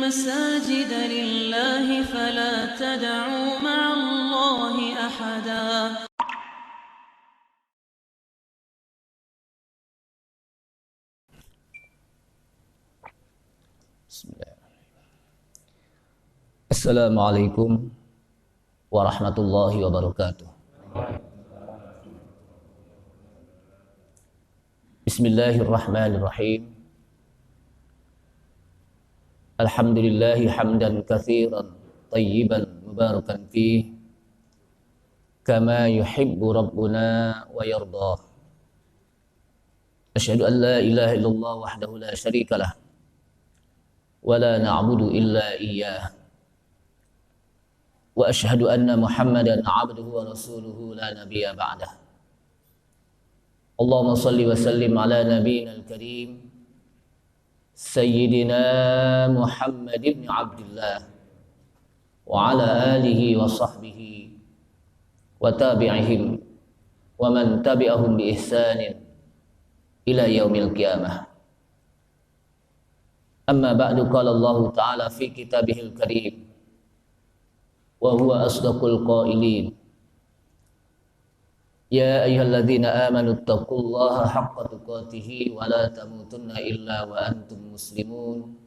المساجد لله فلا تدعوا مع الله أحدا. Assalamualaikum warahmatullahi wabarakatuh. Bismillahirrahmanirrahim. Alhamdulillahi hamdan katsiran tayyiban mubarakan fih kama yuhibbu rabbuna wa yardah. Asyhadu an la ilaha illallah wahdahu la syarikalah wa la na'budu illa iyyah. Wa asyhadu anna Muhammadan 'abduhu wa rasuluhu la nabiyya ba'dah. Allahumma shalli wa sallim ala nabiyyina al-karim Sayyidina Muhammad ibn Abdullah wa ala alihi wa sahbihi wa tabi'ihim wa man tabi'ahum bi ihsanin ila yaumil qiyamah. Amma ba'du, qala Allah ta'ala fi kitabihil karim wa huwa asdaqul qailin. Ya ayyuhalladzina amanu taqullaha haqqa tuqatih wa la tamutunna illa wa antum muslimun.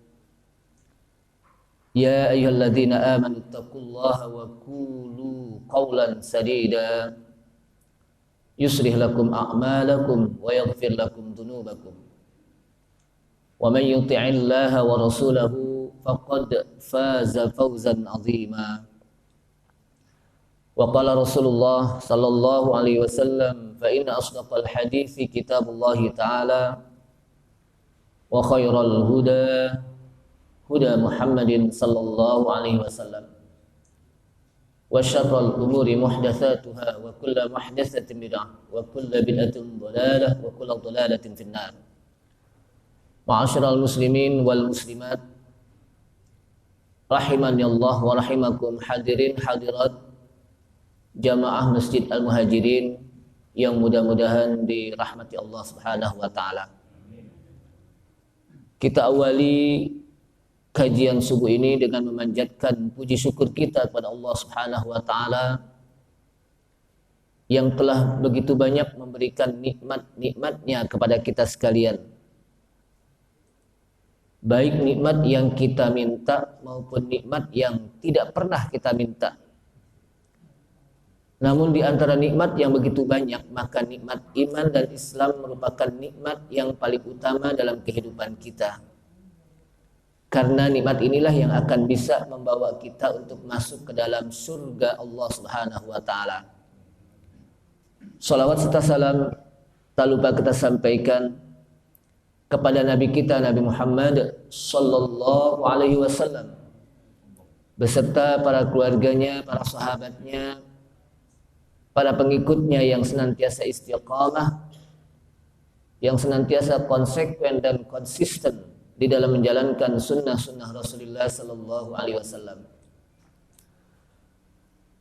Ya ayyuhalladzina amanu taqullaha wa qulu qawlan sadida yuslih lakum a'malakum wa yaghfir lakum dhunubakum. Wa man yuti'illaha wa rasulahu faqad faza fawzan 'azima. Wa qala Rasulullah sallallahu alaihi wasallam fa inna asdaqal hadithi kitabullah ta'ala wa khairal huda huda Muhammadin sallallahu alaihi wasallam wa syarrul umuri muhdatsatuha wa kullu muhdatsatin bid'ah wa kullu bid'atin dhalalah wa kullu dhalalatin finnar. Ma'asyiral muslimin wal muslimat rahimani Allah wa rahimakum, hadirin hadirat Jamaah Masjid Al-Muhajirin yang mudah-mudahan dirahmati Allah Subhanahu wa taala. Kita awali kajian subuh ini dengan memanjatkan puji syukur kita kepada Allah Subhanahu wa taala yang telah begitu banyak memberikan nikmat-nikmatnya kepada kita sekalian. Baik nikmat yang kita minta maupun nikmat yang tidak pernah kita minta. Namun di antara nikmat yang begitu banyak, maka nikmat iman dan Islam merupakan nikmat yang paling utama dalam kehidupan kita. Karena nikmat inilah yang akan bisa membawa kita untuk masuk ke dalam surga Allah Subhanahu wa taala. Salawat serta salam tak lupa kita sampaikan kepada Nabi kita Nabi Muhammad sallallahu alaihi wasallam beserta para keluarganya, para sahabatnya, para pengikutnya yang senantiasa istiqamah, yang senantiasa konsekuen dan konsisten di dalam menjalankan sunnah-sunnah Rasulullah sallallahu alaihi wasallam.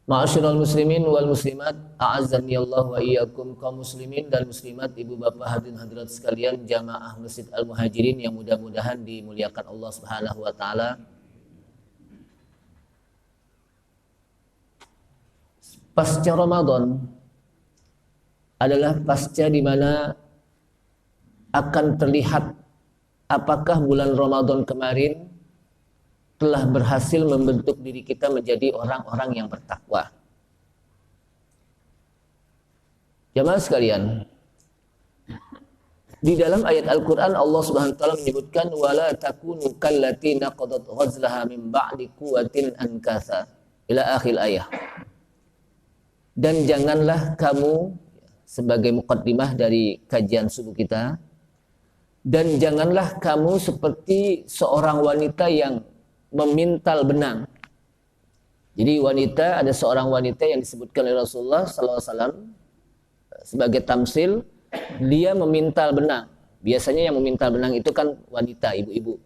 Ma'asyiral muslimin wal muslimat, a'azzani Allah wa iyyakum, kaum muslimin dan muslimat, ibu bapak hadirin hadirat sekalian, jamaah Masjid Al-Muhajirin yang mudah-mudahan dimuliakan Allah Subhanahu wa taala. Pasca Ramadan adalah pasca di mana akan terlihat apakah bulan Ramadan kemarin telah berhasil membentuk diri kita menjadi orang-orang yang bertakwa. Jamaah sekalian, di dalam ayat Al-Quran Allah Subhanahu wa taala menyebutkan wala takunu kallati naqadat ghazlaha min ba'di quwwatin ankatha ila akhir ayat. Dan janganlah kamu, sebagai muqaddimah dari kajian subuh kita, dan janganlah kamu seperti seorang wanita yang memintal benang. Jadi wanita, ada seorang wanita yang disebutkan oleh Rasulullah SAW sebagai tamsil, dia memintal benang. Biasanya yang memintal benang itu kan wanita, ibu-ibu.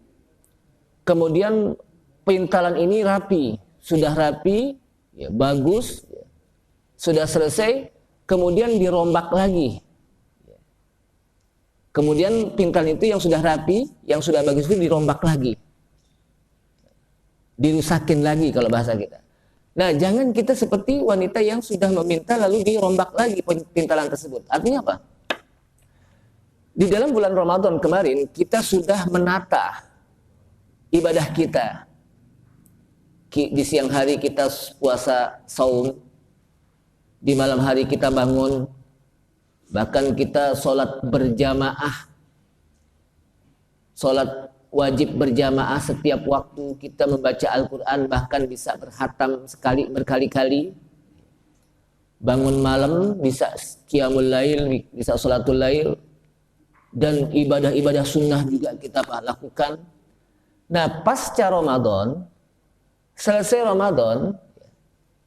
Kemudian pintalan ini rapi, sudah rapi, ya, bagus, ya, sudah selesai, kemudian dirombak lagi. Kemudian pintalan itu yang sudah rapi, yang sudah bagus itu dirombak lagi. dirusakin lagi kalau bahasa kita. Nah, jangan kita seperti wanita yang sudah meminta lalu dirombak lagi pintalan tersebut. Artinya apa? Di dalam bulan Ramadan kemarin kita sudah menata ibadah kita. Di siang hari kita puasa saum, di malam hari kita bangun, bahkan kita sholat berjamaah, sholat wajib berjamaah setiap waktu, kita membaca Al-Quran, bahkan bisa berhatam berkali-kali. Bangun malam bisa qiyamul lail, bisa sholatul lail, dan ibadah-ibadah sunnah juga kita lakukan. Nah, pasca Ramadan, selesai Ramadan,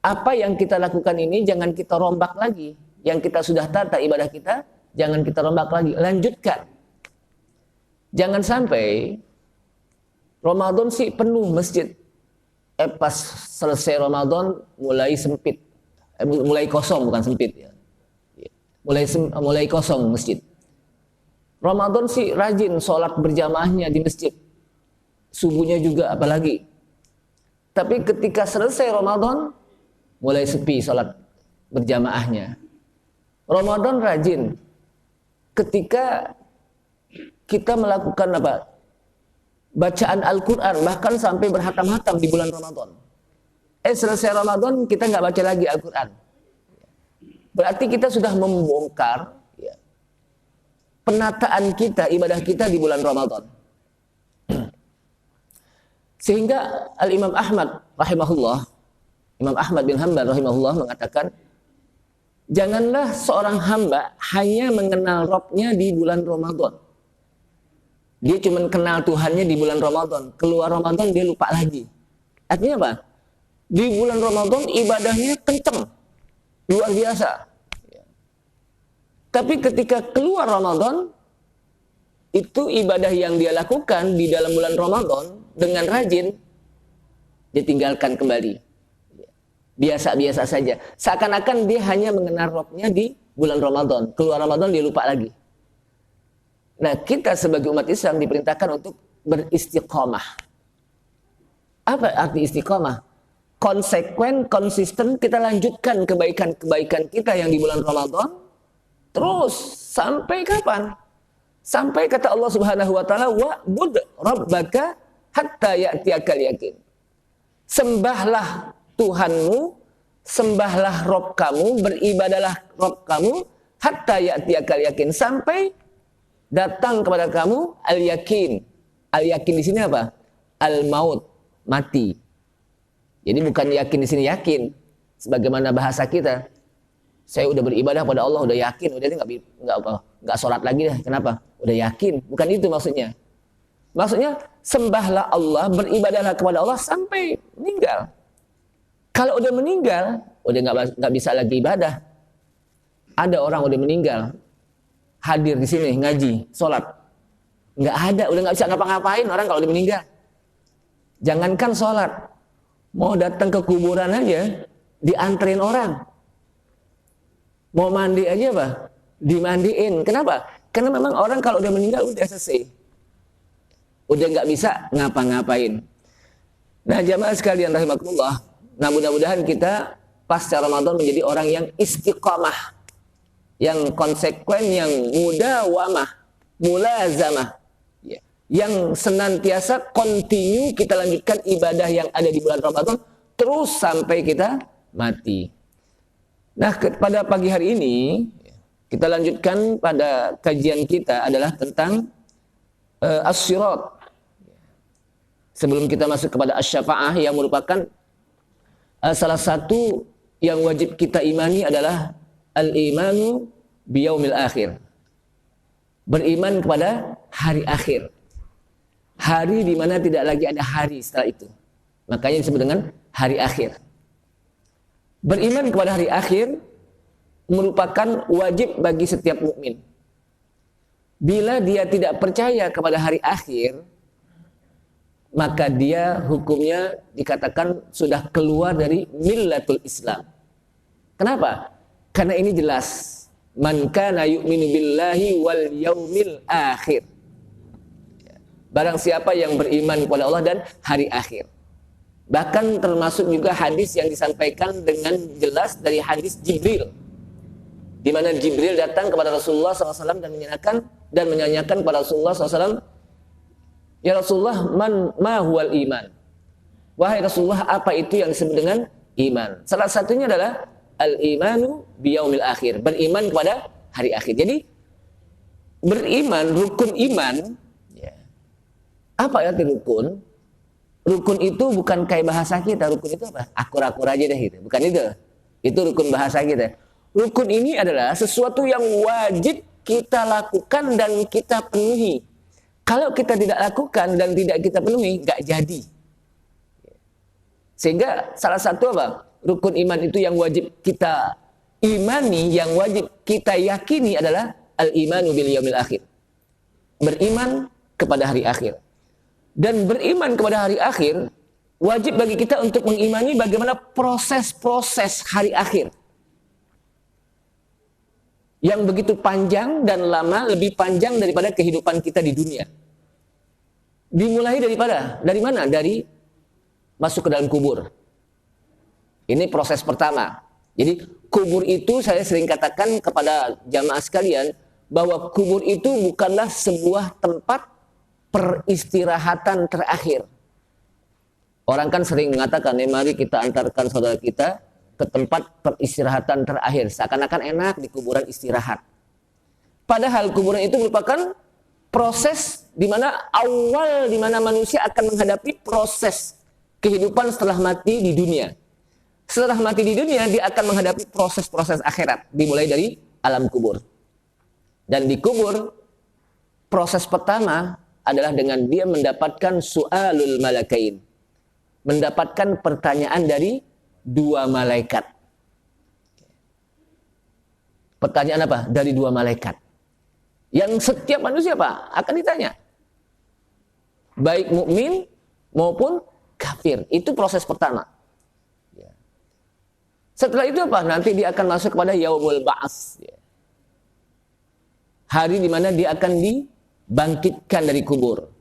apa yang kita lakukan ini jangan kita rombak lagi. Yang kita sudah tata ibadah kita, jangan kita rombak lagi. Lanjutkan. Jangan sampai Ramadan sih penuh masjid. Pas selesai Ramadan mulai sempit. Mulai kosong, bukan sempit ya. Mulai kosong masjid. Ramadan sih rajin sholat berjamaahnya di masjid. Subuhnya juga apalagi. Tapi ketika selesai Ramadan, mulai sepi sholat berjamaahnya. Ramadan rajin. Ketika kita melakukan apa? Bacaan Al-Quran, bahkan sampai berhatam-hatam di bulan Ramadan. Selesai Ramadan, kita nggak baca lagi Al-Quran. Berarti kita sudah membongkar ya, penataan kita, ibadah kita di bulan Ramadan. Sehingga Al-Imam Ahmad rahimahullah, Imam Ahmad bin Hanbal rahimahullah mengatakan, janganlah seorang hamba hanya mengenal Rabbnya di bulan Ramadan. Dia cuma kenal Tuhannya di bulan Ramadan. Keluar Ramadan dia lupa lagi. Artinya apa? Di bulan Ramadan ibadahnya kenceng, luar biasa. Tapi ketika keluar Ramadan, itu ibadah yang dia lakukan di dalam bulan Ramadan dengan rajin, ditinggalkan kembali. Biasa-biasa saja. Seakan-akan dia hanya mengenal Rabbnya di bulan Ramadan. Keluar Ramadan dia lupa lagi. Nah, kita sebagai umat Islam diperintahkan untuk beristiqomah. Apa arti istiqomah? Konsekuen, konsisten, kita lanjutkan kebaikan-kebaikan kita yang di bulan Ramadan. Terus, sampai kapan? Sampai kata Allah Subhanahu wa taala, wa'bud rabbaka hatta ya'tiyakal yakin. Sembahlah Tuhanmu, sembahlah Rabb kamu, beribadalah Rabb kamu hatta ya'tiyakal yakin, sampai datang kepada kamu al-yakin. Al-yakin di sini apa? Al-maut, mati. Jadi bukan yakin di sini yakin sebagaimana bahasa kita. Saya udah beribadah pada Allah, udah yakin, udah nggak sholat lagi deh. Kenapa? Udah yakin. Bukan itu maksudnya. Maksudnya sembahlah Allah, beribadahlah kepada Allah sampai meninggal. Kalau udah meninggal, udah nggak bisa lagi ibadah. Ada orang udah meninggal, hadir di sini ngaji, sholat, nggak ada, udah nggak bisa ngapa-ngapain orang kalau udah meninggal. Jangankan sholat, mau datang ke kuburan aja dianterin orang. Mau mandi aja apa? Dimandiin. Kenapa? Karena memang orang kalau udah meninggal udah selesai. Udah nggak bisa ngapa-ngapain. Nah, jamaah sekalian rahimakumullah. Nah, mudah-mudahan kita pasca Ramadan menjadi orang yang istiqomah, yang konsekuen, yang mudawamah, mulazamah, ya. Yang senantiasa continue kita lanjutkan ibadah yang ada di bulan Ramadan terus sampai kita mati. Nah, pada pagi hari ini kita lanjutkan pada kajian kita adalah tentang as-sirat. Sebelum kita masuk kepada asy-syafa'ah yang merupakan salah satu yang wajib kita imani adalah al-imanu biyaumil akhir. Beriman kepada hari akhir. Hari di mana tidak lagi ada hari setelah itu. Makanya disebut dengan hari akhir. Beriman kepada hari akhir merupakan wajib bagi setiap mukmin. Bila dia tidak percaya kepada hari akhir, maka dia hukumnya dikatakan sudah keluar dari millatul Islam. Kenapa? Karena ini jelas. Man kana yu'minu billahi wal yaumil akhir. Barang siapa yang beriman kepada Allah dan hari akhir. Bahkan termasuk juga hadis yang disampaikan dengan jelas dari hadis Jibril, di mana Jibril datang kepada Rasulullah SAW dan menyanyikan kepada Rasulullah SAW, ya Rasulullah, ma huwal iman? Wahai Rasulullah, apa itu yang disebut dengan iman? Salah satunya adalah al-imanu biyaumil akhir, beriman kepada hari akhir. Jadi beriman, rukun iman, ya. Apa arti rukun? Rukun itu bukan kayak bahasa kita. Rukun itu apa? Akur-akur aja deh gitu. Bukan itu. Itu rukun bahasa kita. Rukun ini adalah sesuatu yang wajib kita lakukan dan kita penuhi. Kalau kita tidak lakukan dan tidak kita penuhi, nggak jadi. Sehingga salah satu apa? Rukun iman itu yang wajib kita imani, yang wajib kita yakini adalah al-imanu bil yaumil akhir. Beriman kepada hari akhir. Dan beriman kepada hari akhir wajib bagi kita untuk mengimani bagaimana proses-proses hari akhir yang begitu panjang dan lama, lebih panjang daripada kehidupan kita di dunia. Dimulai dari mana? Dari masuk ke dalam kubur. Ini proses pertama. Jadi kubur itu, saya sering katakan kepada jamaah sekalian bahwa kubur itu bukanlah sebuah tempat peristirahatan terakhir. Orang kan sering mengatakan, mari kita antarkan saudara kita ke tempat peristirahatan terakhir. Seakan-akan enak di kuburan istirahat. Padahal kuburan itu merupakan proses di mana awal di mana manusia akan menghadapi proses kehidupan setelah mati di dunia. Setelah mati di dunia, dia akan menghadapi proses-proses akhirat. Dimulai dari alam kubur. Dan di kubur, proses pertama adalah dengan dia mendapatkan su'alul malakain. Mendapatkan pertanyaan dari dua malaikat. Pertanyaan apa? Dari dua malaikat. Yang setiap manusia apa? Akan ditanya. Baik mukmin maupun kafir. Itu proses pertama. Setelah itu apa? Nanti dia akan masuk kepada yaumul ba'ats. Hari di mana dia akan dibangkitkan dari kubur.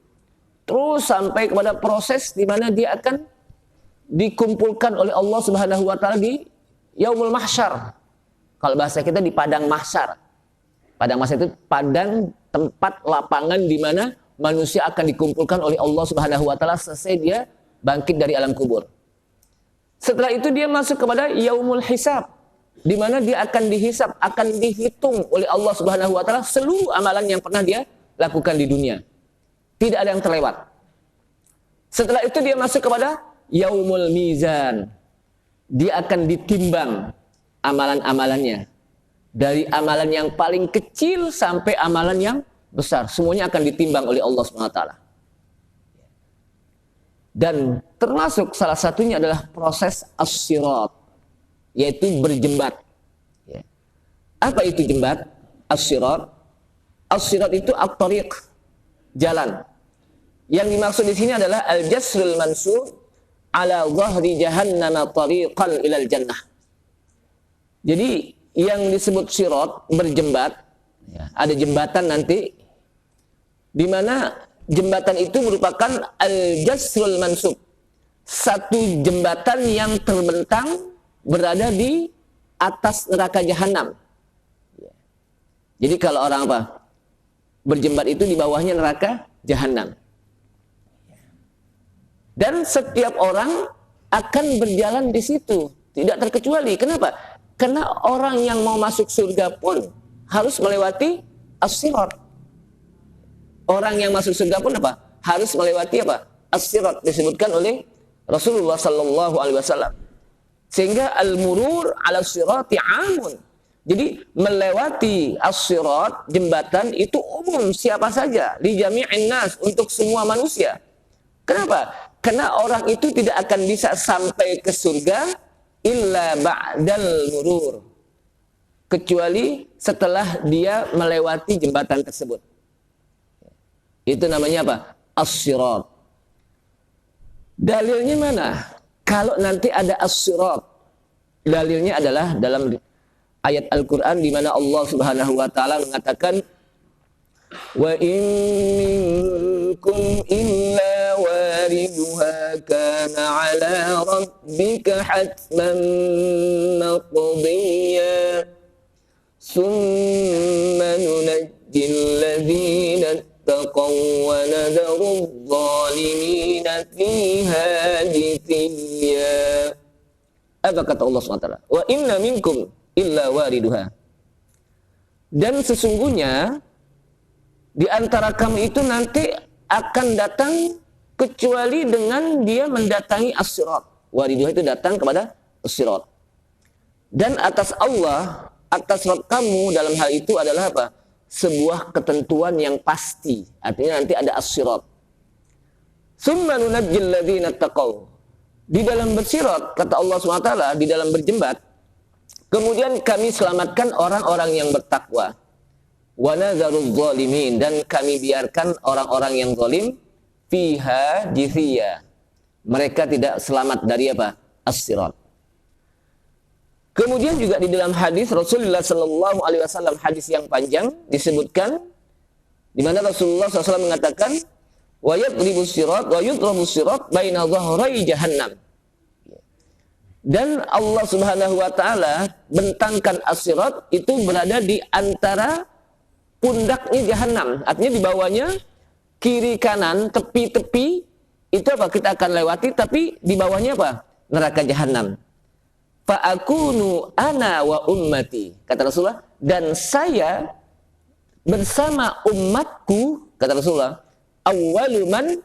Terus sampai kepada proses di mana dia akan dikumpulkan oleh Allah Subhanahu wa taala di yaumul mahsyar. Kalau bahasa kita di padang mahsyar. Padang mahsyar itu padang tempat lapangan di mana manusia akan dikumpulkan oleh Allah Subhanahu wa taala selesai dia bangkit dari alam kubur. Setelah itu dia masuk kepada yaumul hisab, di mana dia akan dihisab, akan dihitung oleh Allah Subhanahu wa taala seluruh amalan yang pernah dia lakukan di dunia. Tidak ada yang terlewat. Setelah itu dia masuk kepada yaumul mizan. Dia akan ditimbang amalan-amalannya. Dari amalan yang paling kecil sampai amalan yang besar, semuanya akan ditimbang oleh Allah Subhanahu wa taala. Dan termasuk salah satunya adalah proses as-sirat, yaitu berjembat. Apa itu jembat? As-sirat. As-sirat itu at-tariq, jalan. Yang dimaksud di sini adalah al-jasrul mansub ala dhahri jahannam tariqan ilal jannah. Jadi yang disebut sirat, berjembat, ada jembatan nanti di mana jembatan itu merupakan al-jasrul mansub, satu jembatan yang terbentang berada di atas neraka jahanam. Jadi kalau orang apa? Berjembat itu di bawahnya neraka jahanam. Dan setiap orang akan berjalan di situ, tidak terkecuali. Kenapa? Karena orang yang mau masuk surga pun harus melewati as-sirat. Orang yang masuk surga pun apa? Harus melewati apa? As-sirat, disebutkan oleh Rasulullah sallallahu alaihi wasallam. Sehingga al-murur 'ala as-sirati 'amun. Jadi melewati as-sirat, jembatan itu umum siapa saja, li jami'in nas, untuk semua manusia. Kenapa? Karena orang itu tidak akan bisa sampai ke surga illa ba'dal murur, kecuali setelah dia melewati jembatan tersebut. Itu namanya apa? As-sirat. Dalilnya mana? Kalau nanti ada as-sirat, dalilnya adalah dalam ayat Al-Quran di mana Allah Subhanahu wa taala mengatakan Wa in minkum illa wariduha kana ala rabbika hatman maqdiya. Summa nunajjil ladzina taqaw wa nadharu adh-dhalimina fiha jithiya. Apa kata Allah SWT? Wa inna minkum illa wariduha. Dan sesungguhnya di antara kamu itu nanti akan datang kecuali dengan dia mendatangi as-sirat. Wariduha itu datang kepada as-sirat. Dan atas Allah, atas Rabb kamu dalam hal itu adalah apa? Sebuah ketentuan yang pasti. Artinya nanti ada as-sirat. Summa nunajjil ladzina taqaw. Di dalam bersirat, kata Allah SWT, di dalam berjembat, kemudian kami selamatkan orang-orang yang bertakwa. Wa nadharuz zalimin, dan kami biarkan orang-orang yang zalim fiha jithiya. Mereka tidak selamat dari apa? As-sirat. Kemudian juga di dalam hadis Rasulullah sallallahu alaihi wasallam, hadis yang panjang disebutkan di mana Rasulullah SAW mengatakan wa yadribus sirat wa yudrabus sirat baina dhahrai jahannam. Dan Allah Subhanahu wa taala bentangkan as-sirat itu berada di antara pundaknya jahannam. Artinya di bawahnya kiri kanan, tepi-tepi itu apa? Kita akan lewati, tapi di bawahnya apa? Neraka jahannam. Fa akunu ana wa ummati, kata Rasulullah, dan saya bersama umatku, kata Rasulullah, awwalu man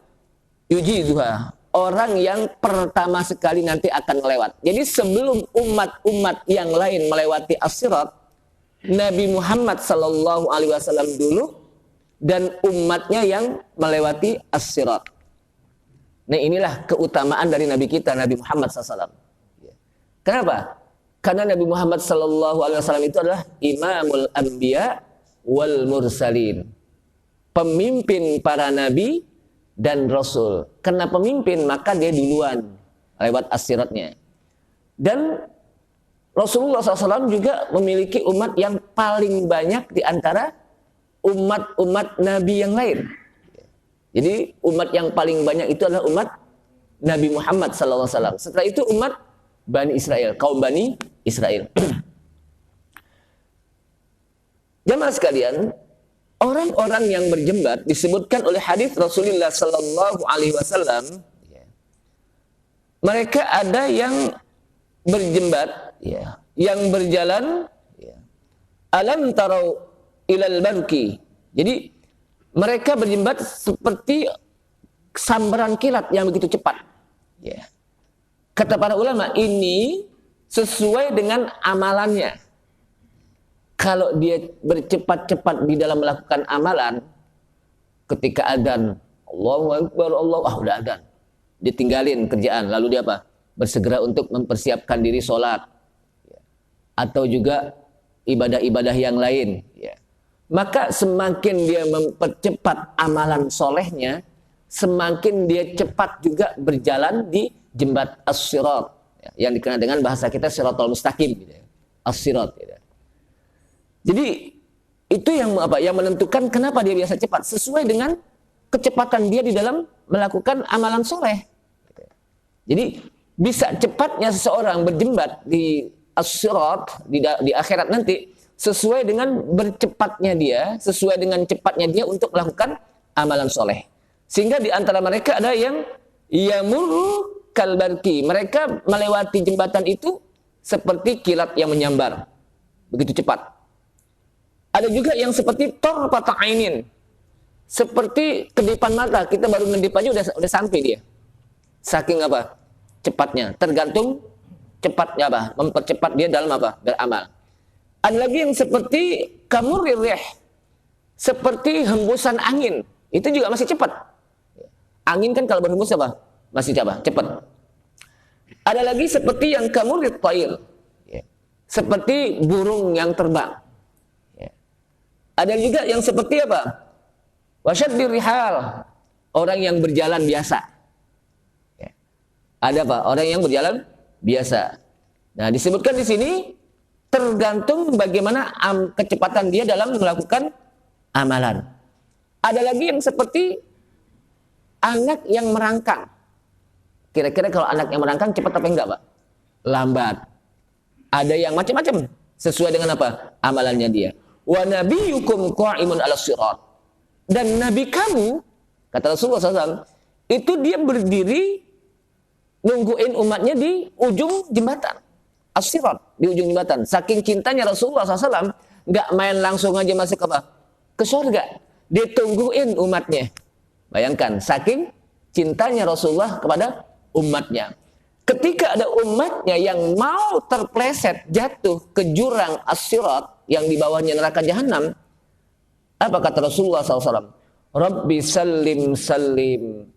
yujizuha, orang yang pertama sekali nanti akan melewat. Jadi sebelum umat-umat yang lain melewati as-sirat, Nabi Muhammad sallallahu alaihi wasallam dulu dan umatnya yang melewati as-sirat. Nah, inilah keutamaan dari Nabi kita, Nabi Muhammad SAW. Kenapa? Karena Nabi Muhammad sallallahu alaihi wasallam itu adalah imamul anbiya wal mursalin. Pemimpin para nabi dan rasul. Karena pemimpin, maka dia duluan lewat as-siratnya. Dan Rasulullah SAW juga memiliki umat yang paling banyak di antara umat-umat nabi yang lain. Jadi umat yang paling banyak itu adalah umat Nabi Muhammad SAW. Setelah itu umat Bani Israel, kaum Bani Israel. Jamaah sekalian, orang-orang yang berjembat disebutkan oleh hadis Rasulullah sallallahu alaihi wasallam, mereka ada yang berjembat, yang berjalan, alam tarau ilal barki. Jadi mereka berjembat seperti sambaran kilat yang begitu cepat. Kata para ulama, ini sesuai dengan amalannya. Kalau dia bercepat-cepat di dalam melakukan amalan, ketika adzan, Allahu Akbar, udah adzan, ditinggalin kerjaan, lalu dia apa? Bersegera untuk mempersiapkan diri sholat, atau juga ibadah-ibadah yang lain. Maka semakin dia mempercepat amalan solehnya, semakin dia cepat juga berjalan di jembat as-sirat, yang dikenal dengan bahasa kita siratal mustaqim, as-sirat. Jadi itu yang apa? Yang menentukan kenapa dia biasa cepat, sesuai dengan kecepatan dia di dalam melakukan amalan soleh. Jadi bisa cepatnya seseorang berjembat di as-sirat di akhirat nanti sesuai dengan bercepatnya dia, sesuai dengan cepatnya dia untuk melakukan amalan soleh. Sehingga di antara mereka ada yang yamurru kalbarki, mereka melewati jembatan itu seperti kilat yang menyambar, begitu cepat. Ada juga yang seperti tarfata ainin, seperti kedipan mata, kita baru ngedip aja udah sampai dia. Saking apa? Cepatnya. Tergantung cepatnya apa? Mempercepat dia dalam apa? Beramal. Ada lagi yang seperti kamurir rih, seperti hembusan angin. Itu juga masih cepat. Angin kan kalau berhembus apa? Masih cepat. Ada lagi seperti yang kamurir tayr, seperti burung yang terbang. Ada juga yang seperti apa? Wasyaddir rihal, orang yang berjalan biasa. Ada apa? Orang yang berjalan biasa. Nah, disebutkan di sini tergantung bagaimana kecepatan dia dalam melakukan amalan. Ada lagi yang seperti anak yang merangkang. Kira-kira kalau anak yang merangkang cepat apa enggak, Pak? Lambat. Ada yang macam-macam sesuai dengan apa? Amalannya dia. Wa nabiyyukum qa'imun 'alas sirat. Dan nabi kamu, kata Rasulullah SAW, itu dia berdiri nungguin umatnya di ujung jembatan. As-sirat, di ujung jembatan. Saking cintanya Rasulullah SAW, nggak main langsung aja masuk apa? Ke surga. Dia tungguin umatnya. Bayangkan, saking cintanya Rasulullah kepada umatnya. Ketika ada umatnya yang mau terpleset jatuh ke jurang as-sirat yang di bawahnya neraka jahanam, apa kata Rasulullah SAW? Rabbi salim salim,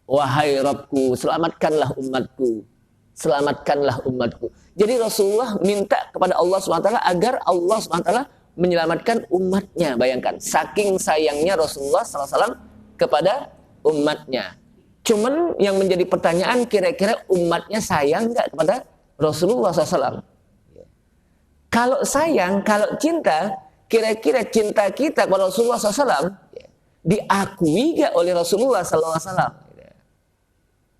wahai Rabbku, selamatkanlah umatku, selamatkanlah umatku. Jadi Rasulullah minta kepada Allah SWT agar Allah SWT menyelamatkan umatnya. Bayangkan, saking sayangnya Rasulullah SAW kepada umatnya. Cuman yang menjadi pertanyaan, kira-kira umatnya sayang nggak kepada Rasulullah SAW? Kalau sayang, kalau cinta, kira-kira cinta kita kepada Rasulullah SAW diakui nggak oleh Rasulullah SAW?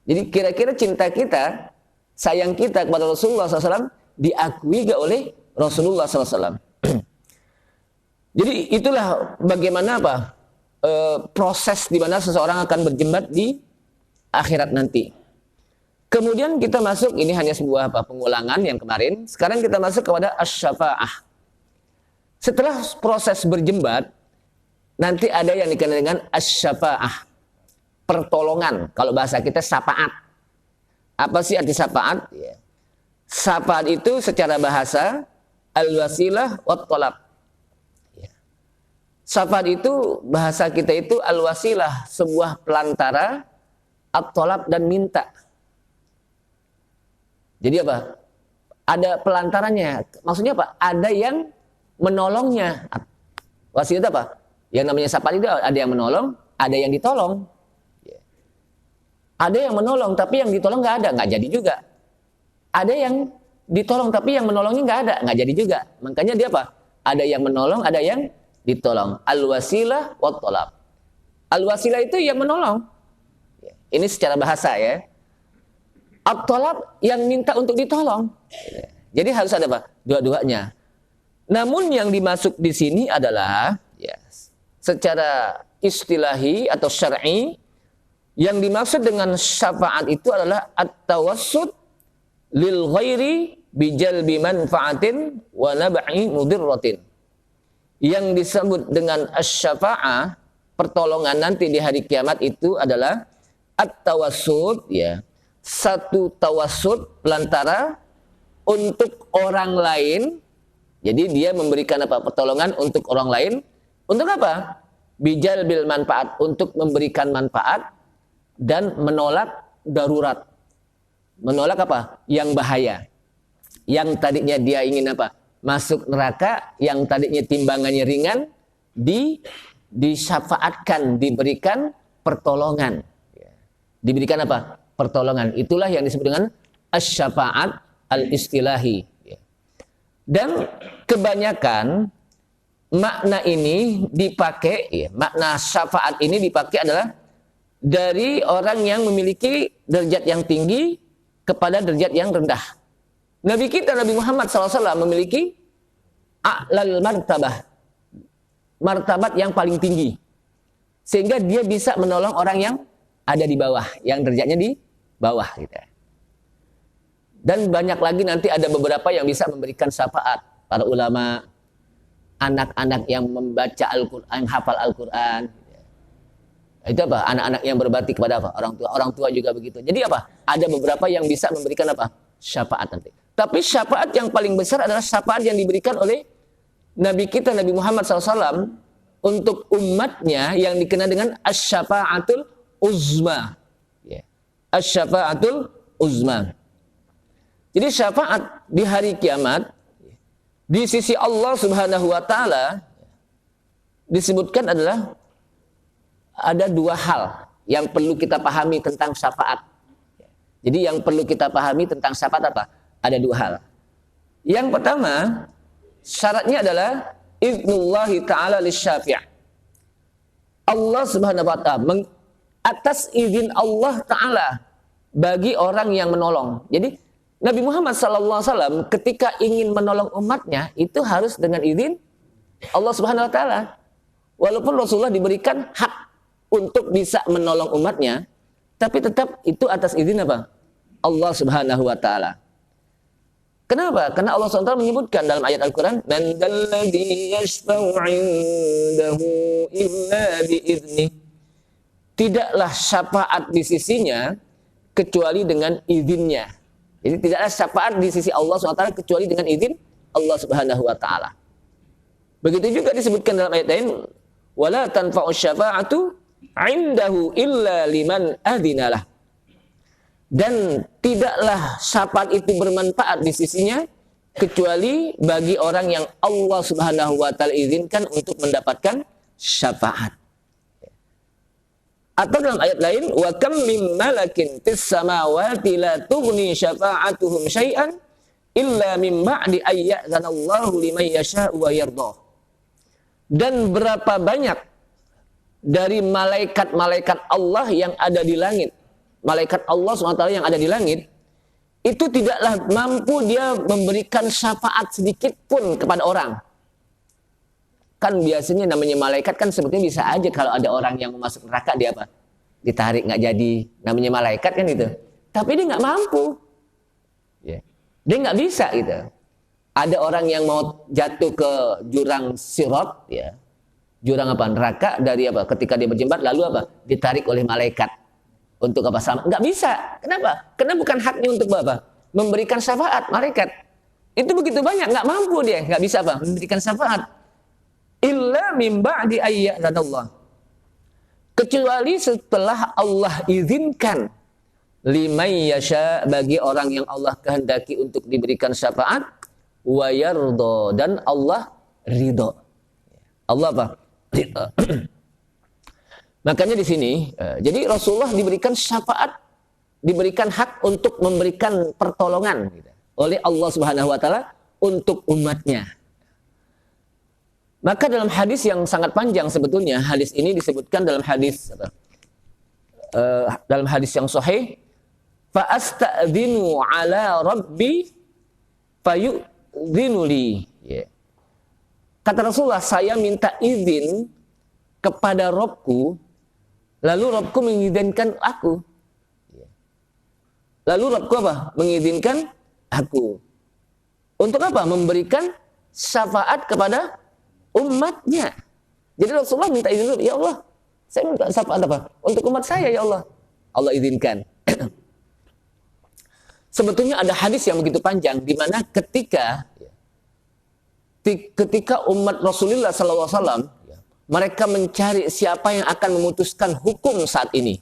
Jadi kira-kira cinta kita, sayang kita kepada Rasulullah SAW diakui nggak oleh Rasulullah SAW? Jadi itulah bagaimana proses di mana seseorang akan berjembat di akhirat nanti. Kemudian kita masuk, ini hanya sebuah pengulangan yang kemarin. Sekarang kita masuk kepada asy-syafa'ah. Setelah proses berjembat, nanti ada yang dikenal dengan asy-syafa'ah, pertolongan. Kalau bahasa kita syafaat. Apa sih arti syafaat? Syafaat itu secara bahasa al-wasilah wat talab. Syafaat itu bahasa kita itu al-wasilah, sebuah pelantara, at-talab dan minta. Jadi apa? Ada pelantarannya. Maksudnya apa? Ada yang menolongnya. Wasilah apa? Yang namanya syafaat itu ada yang menolong, ada yang ditolong. Ada yang menolong tapi yang ditolong nggak ada, nggak jadi juga. Ada yang ditolong tapi yang menolongnya nggak ada, nggak jadi juga. Makanya dia apa? Ada yang menolong, ada yang ditolong. Al-wasilah wat talab. Al-wasilah itu yang menolong. Ini secara bahasa ya. At-talab yang minta untuk ditolong. Jadi harus ada apa? Dua-duanya. Namun yang dimasuk di sini adalah secara istilahi atau syar'i, yang dimaksud dengan syafaat itu adalah at-tawassut lil ghairi bijalbi manfaatin wa nab'i mudirratin. Yang disebut dengan asy-syafa'ah, pertolongan nanti di hari kiamat itu adalah at-tawassut, satu tawassut pelantara untuk orang lain. Jadi dia memberikan pertolongan untuk orang lain. Untuk apa? Bijal bil manfaat, untuk memberikan manfaat dan menolak darurat. Menolak apa? Yang bahaya. Yang tadinya dia ingin masuk neraka, yang tadinya timbangannya ringan, disyafaatkan, diberikan pertolongan. Diberikan pertolongan. Itulah yang disebut dengan asy-syafa'at al-istilahi. Dan kebanyakan makna ini dipakai, makna syafaat ini dipakai adalah dari orang yang memiliki derajat yang tinggi kepada derajat yang rendah. Nabi kita, Nabi Muhammad SAW memiliki a'lal martabah, martabat yang paling tinggi. Sehingga dia bisa menolong orang yang ada di bawah, yang derajatnya di bawah gitu. Dan banyak lagi nanti ada beberapa yang bisa memberikan syafaat. Para ulama, anak-anak yang membaca Al-Quran, hafal Al-Quran. Itu anak-anak yang berbakti kepada orang tua. Orang tua juga begitu. Jadi ada beberapa yang bisa memberikan syafaat nanti. Tapi syafaat yang paling besar adalah syafaat yang diberikan oleh Nabi kita, Nabi Muhammad SAW, untuk umatnya yang dikenal dengan asy-syafa'atul uzma. Asy-syafa'atul uzma. Jadi syafaat di hari kiamat di sisi Allah Subhanahu wa taala disebutkan adalah ada dua hal yang perlu kita pahami tentang syafaat. Jadi yang perlu kita pahami tentang syafaat ada dua hal. Yang pertama, syaratnya adalah idnullahi ta'ala lisyafi'. Allah Subhanahu wa taala, atas izin Allah taala bagi orang yang menolong. Jadi Nabi Muhammad SAW ketika ingin menolong umatnya itu harus dengan izin Allah Subhanahu wa taala. Walaupun Rasulullah diberikan hak untuk bisa menolong umatnya, tapi tetap itu atas izin apa? Allah Subhanahu wa taala. Kenapa? Karena Allah SWT menyebutkan dalam ayat Al-Quran, "Man dzalladzi yashfa'u 'indahu illa bi'idznih." Tidaklah syafaat di sisinya kecuali dengan izinnya. Jadi tidaklah syafaat di sisi Allah SWT kecuali dengan izin Allah Subhanahu wa taala. Begitu juga disebutkan dalam ayat lain, "Wala tanfa'u syafa'atu 'indahu illa liman adzinalah." Dan tidaklah syafaat itu bermanfaat di sisinya kecuali bagi orang yang Allah Subhanahu wa taala izinkan untuk mendapatkan syafaat. Atau dalam ayat lain, "Wa kam min malakin fis samawati la tughni syafa'atuhum syai'an illa min ba'di ay ya'zanallahu liman yasha'u wa yardah." Dan berapa banyak dari malaikat-malaikat Allah yang ada di langit, malaikat Allah SWT yang ada di langit, itu tidaklah mampu dia memberikan syafaat sedikit pun kepada orang. Kan biasanya namanya malaikat kan sebetulnya bisa aja kalau ada orang yang masuk neraka dia apa? Ditarik nggak jadi. Namanya malaikat kan itu. Tapi dia nggak mampu. Dia nggak bisa gitu. Ada orang yang mau jatuh ke jurang sirat, ya. Jurang apa? Neraka dari apa? Ketika dia berjembat lalu apa? Ditarik oleh malaikat. Untuk apa? Sama? Nggak bisa. Kenapa? Karena bukan haknya untuk apa? Memberikan syafaat malaikat. Itu begitu banyak, nggak mampu dia, nggak bisa apa? Memberikan syafaat. Illa min ba'di ayyadzanallah. Kecuali setelah Allah izinkan liman yasha bagi orang yang Allah kehendaki untuk diberikan syafaat wa yarda dan Allah ridho. Allah apa? Ridho. Makanya di sini, jadi Rasulullah diberikan syafaat, diberikan hak untuk memberikan pertolongan gitu, oleh Allah Subhanahu wa taala untuk umatnya. Maka dalam hadis yang sangat panjang sebetulnya, hadis ini disebutkan dalam hadis yang sahih, fa astadzinu ala rabbi fayudzinu li. Kata Rasulullah, saya minta izin kepada Robku, lalu Robku mengizinkan aku. Lalu Robku apa? Mengizinkan aku. Untuk apa? Memberikan syafaat kepada umatnya. Jadi Rasulullah minta izin dulu, ya Allah, saya minta syafaat apa? Untuk umat saya ya Allah. Allah izinkan. Sebetulnya ada hadis yang begitu panjang, di mana ketika umat Rasulullah SAW, mereka mencari siapa yang akan memutuskan hukum saat ini.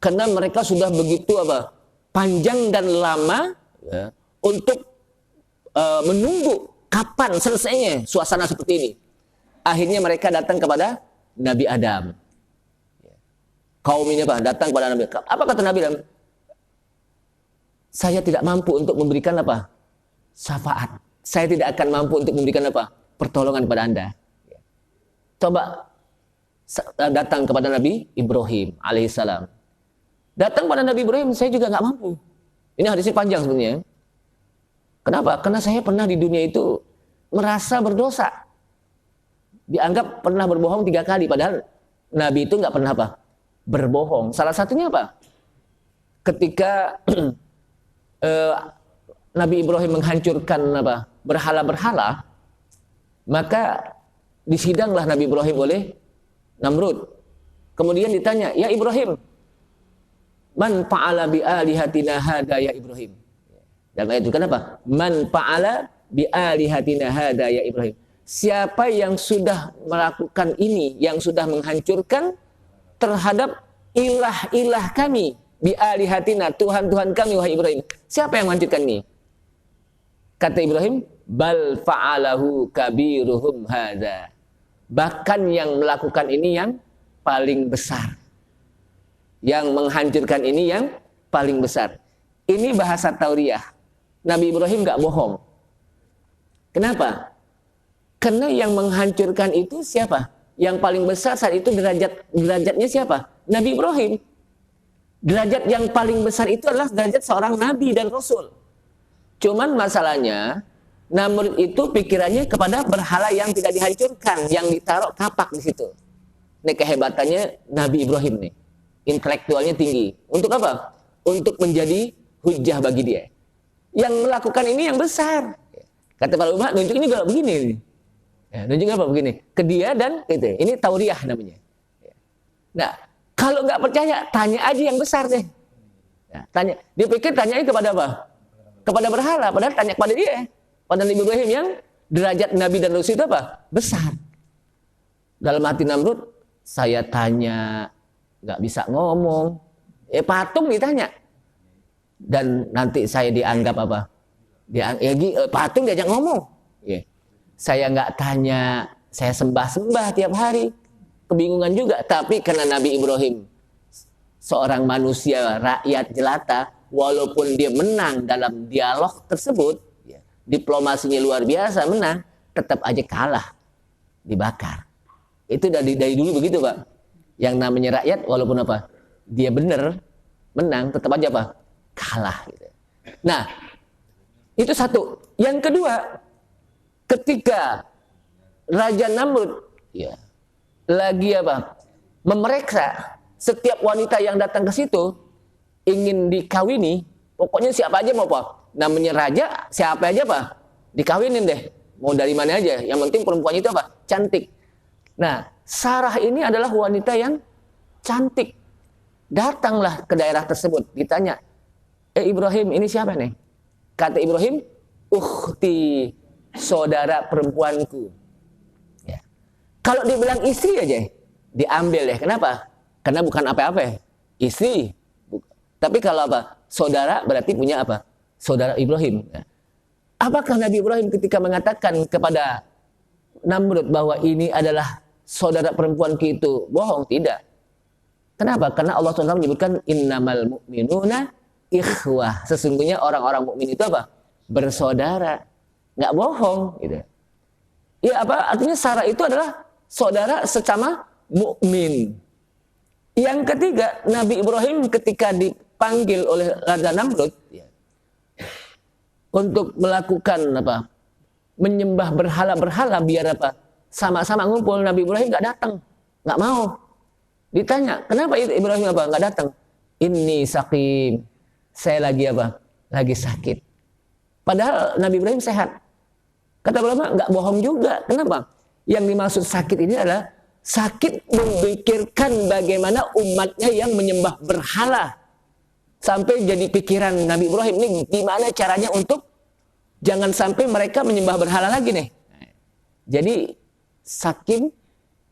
Karena mereka sudah begitu apa? Panjang dan lama ya, untuk menunggu kapan selesainya suasana seperti ini. Akhirnya mereka datang kepada Nabi Adam. Kaum ini apa? Datang kepada Nabi Adam. Apa kata Nabi Adam? Saya tidak mampu untuk memberikan apa? Syafaat. Saya tidak akan mampu untuk memberikan apa? Pertolongan kepada Anda. Coba datang kepada Nabi Ibrahim alaihissalam. Datang pada Nabi Ibrahim, saya juga nggak mampu. Ini hadisnya panjang sebenarnya. Kenapa? Karena saya pernah di dunia itu merasa berdosa. Dianggap pernah berbohong 3 kali. Padahal Nabi itu nggak pernah apa? Berbohong. Salah satunya apa? Ketika Nabi Ibrahim menghancurkan apa? Berhala-berhala, maka disidanglah Nabi Ibrahim oleh Namrud. Kemudian ditanya, ya Ibrahim, man fa'ala bi alihatina hada ya Ibrahim. Dalam ayat itu kan apa? Man fa'ala bi alihatina hada ya Ibrahim. Siapa yang sudah melakukan ini, yang sudah menghancurkan terhadap ilah-ilah kami, bi alihatina, Tuhan-Tuhan kami wahai Ibrahim. Siapa yang menghancurkan ini? Kata Ibrahim, bal fa'alahu kabiruhum hada. Bahkan yang melakukan ini yang paling besar. Yang menghancurkan ini yang paling besar. Ini bahasa Tauriyah. Nabi Ibrahim nggak bohong. Kenapa? Karena yang menghancurkan itu siapa? Yang paling besar saat itu derajatnya siapa? Nabi Ibrahim. Derajat yang paling besar itu adalah derajat seorang nabi dan rasul. Cuman masalahnya, Namrud itu pikirannya kepada berhala yang tidak dihancurkan, yang ditaruh kapak di situ. Ini kehebatannya Nabi Ibrahim nih. Intelektualnya tinggi. Untuk apa? Untuk menjadi hujah bagi dia. Yang melakukan ini yang besar. Kata para ulama, nunjuknya juga begini nih. Ya, nunjuknya apa begini? Ke dia dan itu. Ini tauriah namanya. Nah, kalau nggak percaya, tanya aja yang besar deh. Ya, tanya. Dia pikir tanyanya kepada apa? Kepada berhala. Padahal tanya kepada dia. Pada Nabi Ibrahim yang derajat Nabi dan Rasul itu apa? Besar. Dalam hati Namrud, saya tanya, nggak bisa ngomong. Patung ditanya. Dan nanti saya dianggap apa? Patung diajak ngomong. Yeah. Saya nggak tanya, saya sembah-sembah tiap hari. Kebingungan juga, tapi karena Nabi Ibrahim seorang manusia rakyat jelata, walaupun dia menang dalam dialog tersebut, ya, diplomasinya luar biasa menang, tetap aja kalah, dibakar. Itu dari dulu begitu, Pak. Yang namanya rakyat walaupun apa, dia benar menang, tetap aja apa, kalah. Gitu. Nah, itu satu. Yang kedua, ketika Raja Namrud, ya, lagi apa? Memeriksa setiap wanita yang datang ke situ ingin dikawini, pokoknya siapa aja mau apa? Namanya raja, siapa aja apa? Dikawinin deh. Mau dari mana aja, yang penting perempuannya itu apa? Cantik. Nah, Sarah ini adalah wanita yang cantik. Datanglah ke daerah tersebut, ditanya, Ibrahim, ini siapa nih? Kata Ibrahim, ukhti, saudara perempuanku. Kalau dibilang istri aja, diambil ya. Kenapa? Karena bukan apa-apa. Istri. Tapi kalau apa? Saudara berarti punya apa? Saudara Ibrahim. Apakah Nabi Ibrahim ketika mengatakan kepada Namrud bahwa ini adalah saudara perempuan itu bohong? Tidak. Kenapa? Karena Allah SWT menyebutkan innamal mu'minuna ikhwah. Sesungguhnya orang-orang mukmin itu apa? Bersaudara. Nggak bohong. Gitu. Ya apa? Artinya Sarah itu adalah saudara secama mukmin. Yang ketiga, Nabi Ibrahim ketika dipanggil oleh Raja Namrud ya, untuk melakukan apa? Menyembah berhala-berhala biar apa? Sama-sama ngumpul, Nabi Ibrahim nggak datang, nggak mau. Ditanya, kenapa Ibrahim apa? Nggak datang. Ini sakim, saya lagi apa? Lagi sakit. Padahal Nabi Ibrahim sehat. Kata ulama nggak bohong juga. Kenapa? Yang dimaksud sakit ini adalah sakit memikirkan bagaimana umatnya yang menyembah berhala. Sampai jadi pikiran Nabi Ibrahim ini gimana caranya untuk jangan sampai mereka menyembah berhala lagi nih. Jadi sakim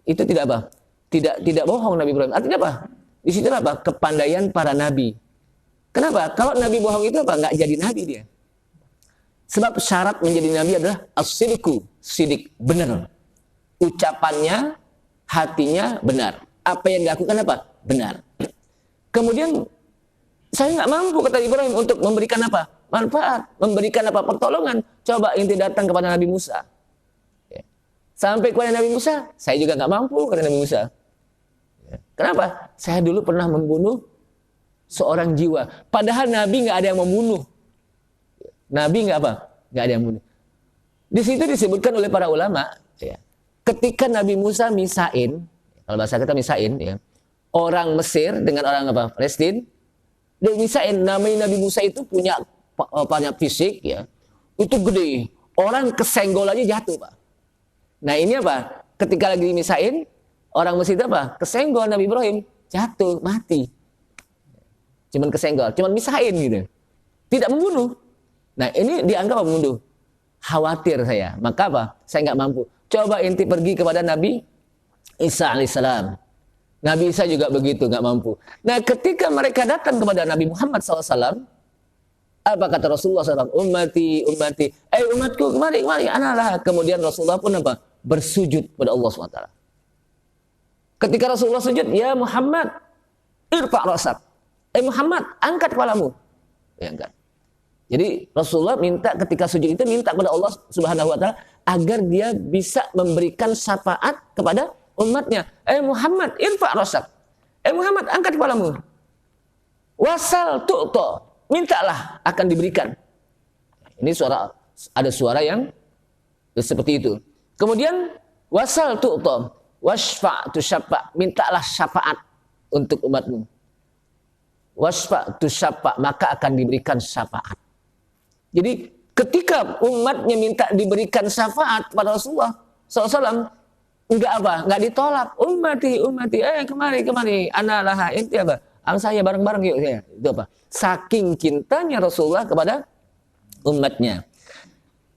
itu tidak apa? Tidak bohong Nabi Ibrahim. Artinya apa? Di situ apa? Kepandaian para nabi. Kenapa? Kalau nabi bohong itu apa? Nggak jadi nabi dia. Sebab syarat menjadi nabi adalah as-sidqu, sidik, benar. Ucapannya, hatinya benar. Apa yang dilakukan apa? Benar. Kemudian saya nggak mampu kata Ibrahim untuk memberikan apa? Manfaat, memberikan apa? Pertolongan. Coba inti datang kepada Nabi Musa. Sampai kepada Nabi Musa, saya juga nggak mampu kata Nabi Musa. Kenapa? Saya dulu pernah membunuh seorang jiwa. Padahal Nabi nggak ada yang membunuh. Nabi nggak apa? Nggak ada yang membunuh. Di situ disebutkan oleh para ulama, ya, ketika Nabi Musa misain, kalau bahasa kita misain, ya, orang Mesir dengan orang apa? Palestina, dia misain. Namanya Nabi Musa itu punya banyak fisik, ya, itu gede. Orang kesenggol aja jatuh, Pak. Nah ini apa? Ketika lagi dimisain, orang Mesir itu apa? Kesenggol Nabi Ibrahim, jatuh, mati. Cuman kesenggol, cuman misain gitu. Tidak membunuh. Nah ini dianggap membunuh. Khawatir saya. Maka apa? Saya nggak mampu. Coba inti pergi kepada Nabi Isa alaihissalam. Nabi Isa juga begitu, nggak mampu. Nah ketika mereka datang kepada Nabi Muhammad SAW, apa kata Rasulullah SAW? Ummati, umatku, kemari, analah. Kemudian Rasulullah pun apa? Bersujud pada Allah SWT. Ketika Rasulullah sujud, ya Muhammad, irfa' rasak. Muhammad, angkat kepalamu. Ya, angkat. Jadi Rasulullah minta ketika sujud itu minta kepada Allah Subhanahu wa taala agar dia bisa memberikan syafaat kepada umatnya, Muhammad, irfa' rasak. Muhammad, angkat kepalamu. Wasal tu'to, mintalah akan diberikan. Ini ada suara yang seperti itu. Kemudian wasal tu'to, wasfa' tu syafa', mintalah syafaat untuk umatmu. Wasfa' tu syafa', maka akan diberikan syafaat. Jadi ketika umatnya minta diberikan syafaat pada Rasulullah SAW, enggak ditolak. Ummati, kemari, ana laha, inti apa? Saya bareng-bareng yuk ya. Itu apa? Saking cintanya Rasulullah kepada umatnya.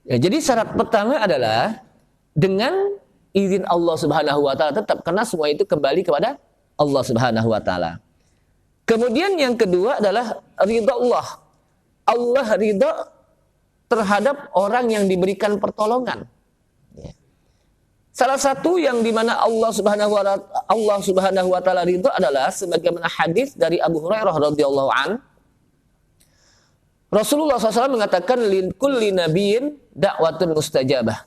Ya, jadi syarat pertama adalah dengan izin Allah Subhanahu wa taala tetap, karena semua itu kembali kepada Allah Subhanahu wa taala. Kemudian yang kedua adalah ridha Allah. Allah ridha terhadap orang yang diberikan pertolongan. Ya. Salah satu yang dimana Allah Subhanahu wa taala ridha adalah sebagaimana hadis dari Abu Hurairah radhiyallahu an. Rasulullah SAW mengatakan kulli nabiyyin da'watun mustajabah.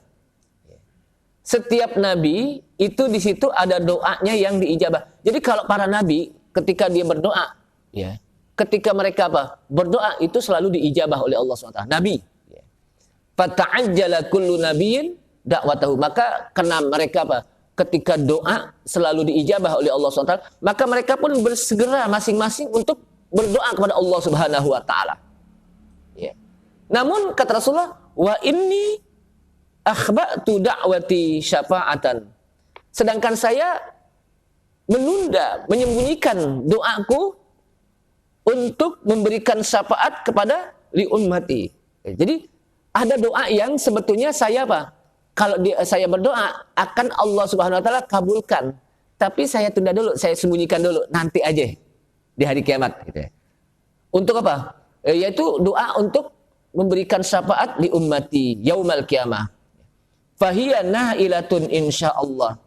Setiap nabi itu di situ ada doanya yang diijabah. Jadi kalau para nabi ketika dia berdoa, ya, ketika mereka berdoa itu selalu diijabah oleh Allah SWT. Nabi. Fata'ajjala kullu nabiyyin dakwatahu, maka karena mereka ketika doa selalu diijabah oleh Allah SWT, maka mereka pun bersegera masing-masing untuk berdoa kepada Allah Subhanahu wa taala. Ya. Namun kata Rasulullah, wa inni akhba'tu da'wati syafa'atan. Sedangkan saya menunda, menyembunyikan doaku untuk memberikan syafaat kepada li ummati. Ya, jadi ada doa yang sebetulnya saya kalau saya berdoa akan Allah Subhanahu wa taala kabulkan, tapi saya tunda dulu, saya sembunyikan dulu, nanti aja di hari kiamat gitu ya. Untuk apa? Yaitu doa untuk memberikan syafaat di ummati yaumal kiamah. Fahiya na'ilatun insyaallah.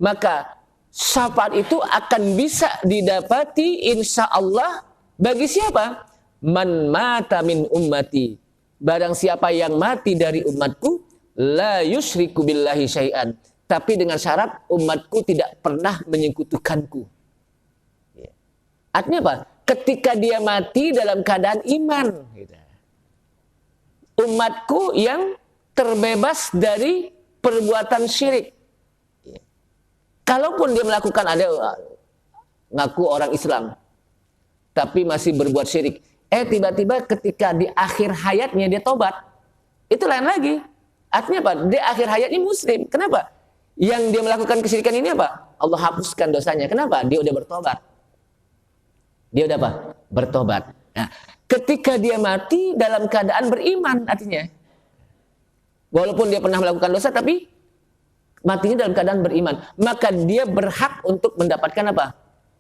Maka syafaat itu akan bisa didapati insyaallah bagi siapa? Man mata min ummati. Barang siapa yang mati dari umatku, la yusyriku billahi syai'an, tapi dengan syarat umatku tidak pernah menyekutukanku. Artinya apa? Ketika dia mati dalam keadaan iman, umatku yang terbebas dari perbuatan syirik. Kalaupun dia melakukan, ada ngaku orang Islam tapi masih berbuat syirik, tiba-tiba ketika di akhir hayatnya dia tobat, itu lain lagi. Artinya apa? Di akhir hayatnya muslim. Kenapa? Yang dia melakukan kesyirikan ini apa? Allah hapuskan dosanya. Kenapa? Dia udah bertobat. Dia udah bertobat. Nah, ketika dia mati dalam keadaan beriman, artinya walaupun dia pernah melakukan dosa, tapi matinya dalam keadaan beriman, maka dia berhak untuk mendapatkan apa?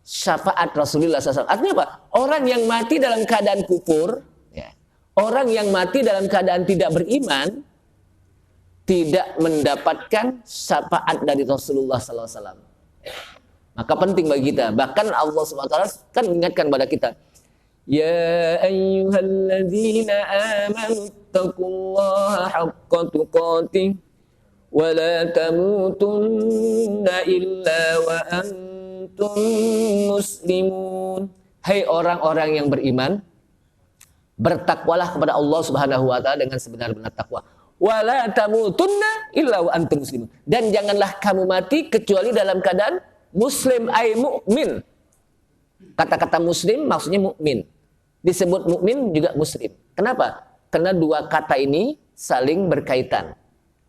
Syafaat Rasulullah SAW. Artinya apa? Orang yang mati dalam keadaan kufur, ya, orang yang mati dalam keadaan tidak beriman, tidak mendapatkan syafaat dari Rasulullah SAW. Maka penting bagi kita. Bahkan Allah SWT kan mengingatkan pada kita, ya ayyuhalladzina amanu taqullaha haqqa tuqatih wa la tamutunna illa wa antum muslimun. Hai orang-orang yang beriman, bertakwalah kepada Allah Subhanahu wa taala dengan sebenar-benar takwa. Wa la tamutunna illa wa antum muslimun. Dan janganlah kamu mati kecuali dalam keadaan muslim, ay mu'min. Kata-kata muslim maksudnya mukmin. Disebut mukmin juga muslim. Kenapa? Karena dua kata ini saling berkaitan.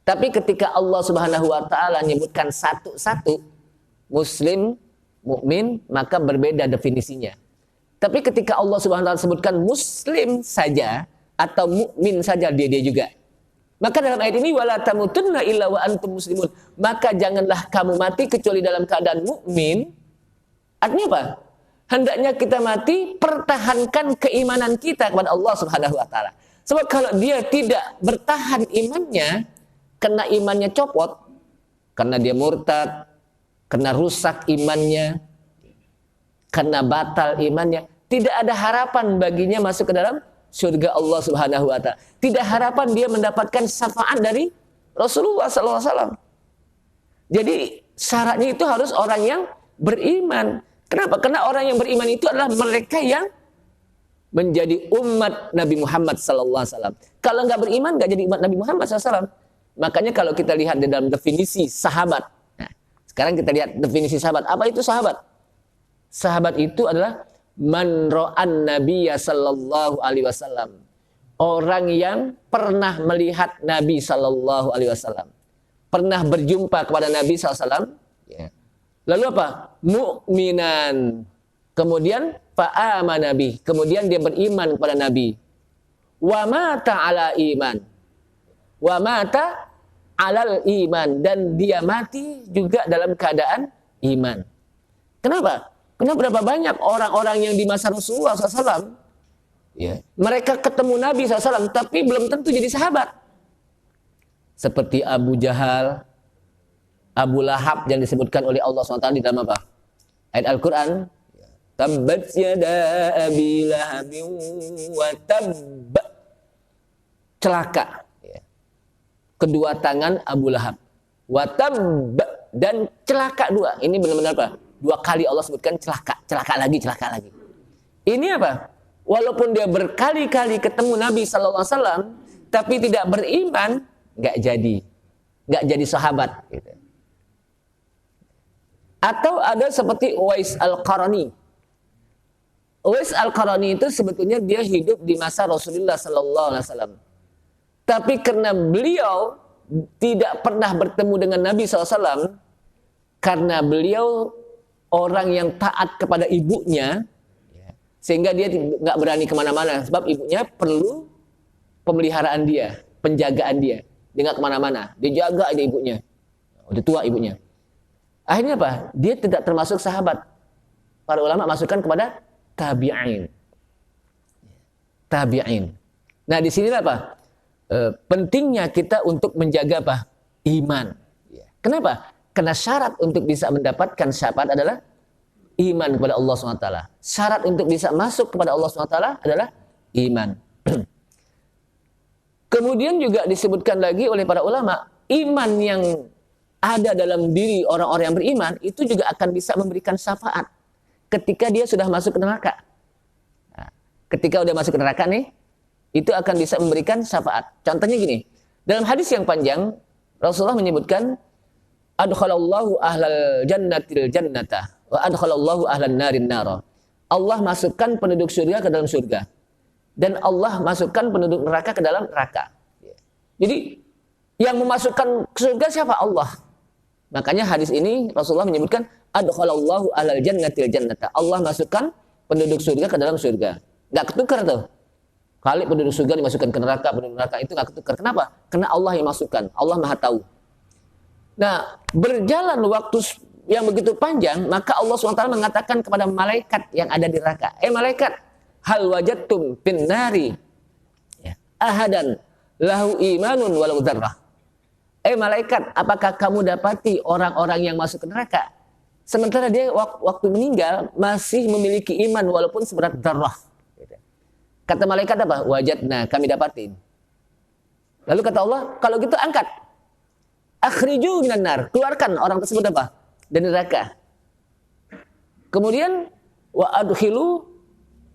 Tapi ketika Allah Subhanahu wa taala menyebutkan satu-satu, muslim, mukmin, maka berbeda definisinya. Tapi ketika Allah Subhanahu wa taala sebutkan muslim saja atau mukmin saja, dia juga. Maka dalam ayat ini wala tamutunna illa wa antum muslimun. Maka janganlah kamu mati kecuali dalam keadaan mukmin. Artinya apa? Hendaknya kita mati pertahankan keimanan kita kepada Allah Subhanahu wa taala. Sebab kalau dia tidak bertahan imannya, kena imannya copot, karena dia murtad, kena rusak imannya, kena batal imannya, tidak ada harapan baginya masuk ke dalam surga Allah Subhanahu wa taala. Tidak harapan dia mendapatkan syafaat dari Rasulullah sallallahu alaihi wasallam. Jadi syaratnya itu harus orang yang beriman. Kenapa? Karena orang yang beriman itu adalah mereka yang menjadi umat Nabi Muhammad SAW. Kalau nggak beriman, nggak jadi umat Nabi Muhammad SAW. Makanya kalau kita lihat di dalam definisi sahabat. Nah, sekarang kita lihat definisi sahabat. Apa itu sahabat? Sahabat itu adalah man ra'an nabiyya sallallahu alaihi wasallam. Orang yang pernah melihat Nabi sallallahu alaihi wasallam. Pernah berjumpa kepada Nabi SAW. Ya. Lalu apa? Mu'minan. Kemudian fa'amana nabi. Kemudian dia beriman kepada Nabi. Wa mata ala iman. Wa mata alal iman. Dan dia mati juga dalam keadaan iman. Kenapa? Karena berapa banyak orang-orang yang di masa Rasulullah SAW. Ya, mereka ketemu Nabi SAW. Tapi belum tentu jadi sahabat. Seperti Abu Jahal, Abu Lahab yang disebutkan oleh Allah SWT di dalam apa? Ayat Al-Quran. Tabbat yada abi lahabin wa tabba. Celaka. Kedua tangan Abu Lahab. Wa tabba. Dan celaka dua. Ini benar-benar apa? Dua kali Allah sebutkan celaka. Celaka lagi, celaka lagi. Ini apa? Walaupun dia berkali-kali ketemu Nabi SAW, tapi tidak beriman, nggak jadi sahabat gitu. Atau ada seperti Uwais Al-Qarani. Uwais Al-Qarani itu sebetulnya dia hidup di masa Rasulullah SAW. Tapi karena beliau tidak pernah bertemu dengan Nabi SAW, karena beliau orang yang taat kepada ibunya, sehingga dia nggak berani kemana-mana, sebab ibunya perlu pemeliharaan dia, penjagaan dia. Dia nggak kemana-mana, dia jaga aja ibunya. Udah tua ibunya. Akhirnya apa? Dia tidak termasuk sahabat. Para ulama masukkan kepada tabi'in. Tabi'in. Nah di sini apa? Pentingnya kita untuk menjaga apa? Iman. Kenapa? Karena syarat untuk bisa mendapatkan syafaat adalah iman kepada Allah SWT. Syarat untuk bisa masuk kepada Allah SWT adalah iman. Kemudian juga disebutkan lagi oleh para ulama, iman yang ada dalam diri orang-orang yang beriman itu juga akan bisa memberikan syafaat ketika dia sudah masuk ke neraka. Nah, ketika sudah masuk ke neraka nih, itu akan bisa memberikan syafaat. Contohnya gini, dalam hadis yang panjang, Rasulullah menyebutkan, adkhalallahu ahlal jannatil jannata wa adkhalallahu ahlan narin nara. Allah masukkan penduduk surga ke dalam surga. Dan Allah masukkan penduduk neraka ke dalam neraka. Jadi yang memasukkan ke surga siapa? Allah. Makanya hadis ini Rasulullah menyebutkan adkhalallahu alal jannatil jannata. Allah masukkan penduduk surga ke dalam surga. Enggak ketukar tuh. Kali penduduk surga dimasukkan ke neraka, penduduk neraka itu enggak ketukar. Kenapa? Karena Allah yang masukkan. Allah Maha tahu. Nah, berjalan waktu yang begitu panjang, maka Allah SWT mengatakan kepada malaikat yang ada di neraka, malaikat, hal wajadtum fin nari ahadan lahu imanun walau dzarrah. Malaikat, apakah kamu dapati orang-orang yang masuk ke neraka sementara dia waktu meninggal masih memiliki iman walaupun seberat dzarrah? Kata malaikat apa? Wajadna, kami dapatin. Lalu kata Allah, kalau gitu angkat. Akhriju minan nar, keluarkan orang tersebut apa? Dari neraka. Kemudian wa adkhilu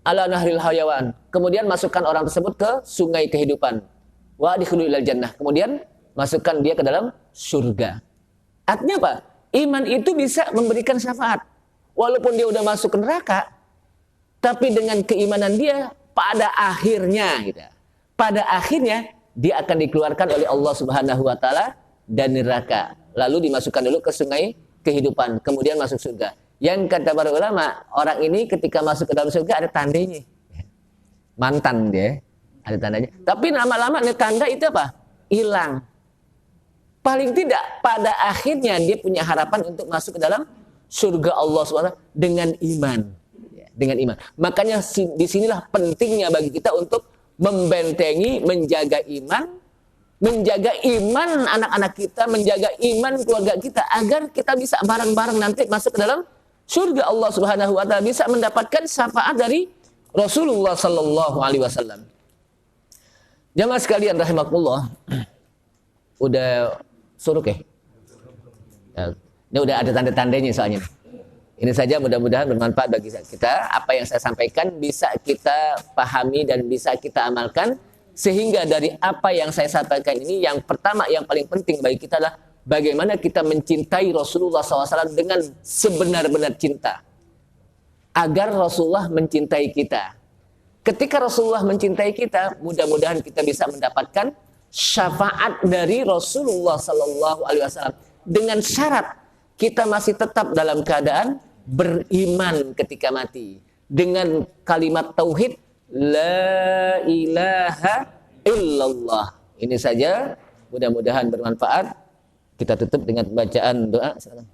ala nahril hayawan. Kemudian masukkan orang tersebut ke sungai kehidupan. Wa adkhilu ilal jannah. Kemudian masukkan dia ke dalam surga. Artinya apa? Iman itu bisa memberikan syafaat. Walaupun dia udah masuk ke neraka, tapi dengan keimanan dia pada akhirnya gitu. Pada akhirnya dia akan dikeluarkan oleh Allah Subhanahu wa taala dari neraka. Lalu dimasukkan dulu ke sungai kehidupan, kemudian masuk surga. Yang kata para ulama, orang ini ketika masuk ke dalam surga ada tandanya. Mantan dia, ada tandanya. Tapi lama-lama tanda itu apa? Hilang. Paling tidak pada akhirnya dia punya harapan untuk masuk ke dalam surga Allah SWT dengan iman. Dengan iman. Makanya disinilah pentingnya bagi kita untuk membentengi, menjaga iman anak-anak kita, menjaga iman keluarga kita agar kita bisa bareng-bareng nanti masuk ke dalam surga Allah Subhanahu wa taala, bisa mendapatkan syafaat dari Rasulullah sallallahu alaihi wasallam. Jamaah sekalian rahimakumullah. Udah suruk ya? Ya, ini udah ada tanda-tandanya soalnya. Ini saja mudah-mudahan bermanfaat bagi kita. Apa yang saya sampaikan bisa kita pahami dan bisa kita amalkan. Sehingga dari apa yang saya sampaikan ini, yang pertama, yang paling penting bagi kita adalah bagaimana kita mencintai Rasulullah SAW dengan sebenar-benar cinta. Agar Rasulullah mencintai kita. Ketika Rasulullah mencintai kita, mudah-mudahan kita bisa mendapatkan syafaat dari Rasulullah SAW. Dengan syarat kita masih tetap dalam keadaan beriman ketika mati. Dengan kalimat tauhid, La ilaha illallah. Ini saja, mudah-mudahan bermanfaat. Kita tutup dengan bacaan doa. Silakan.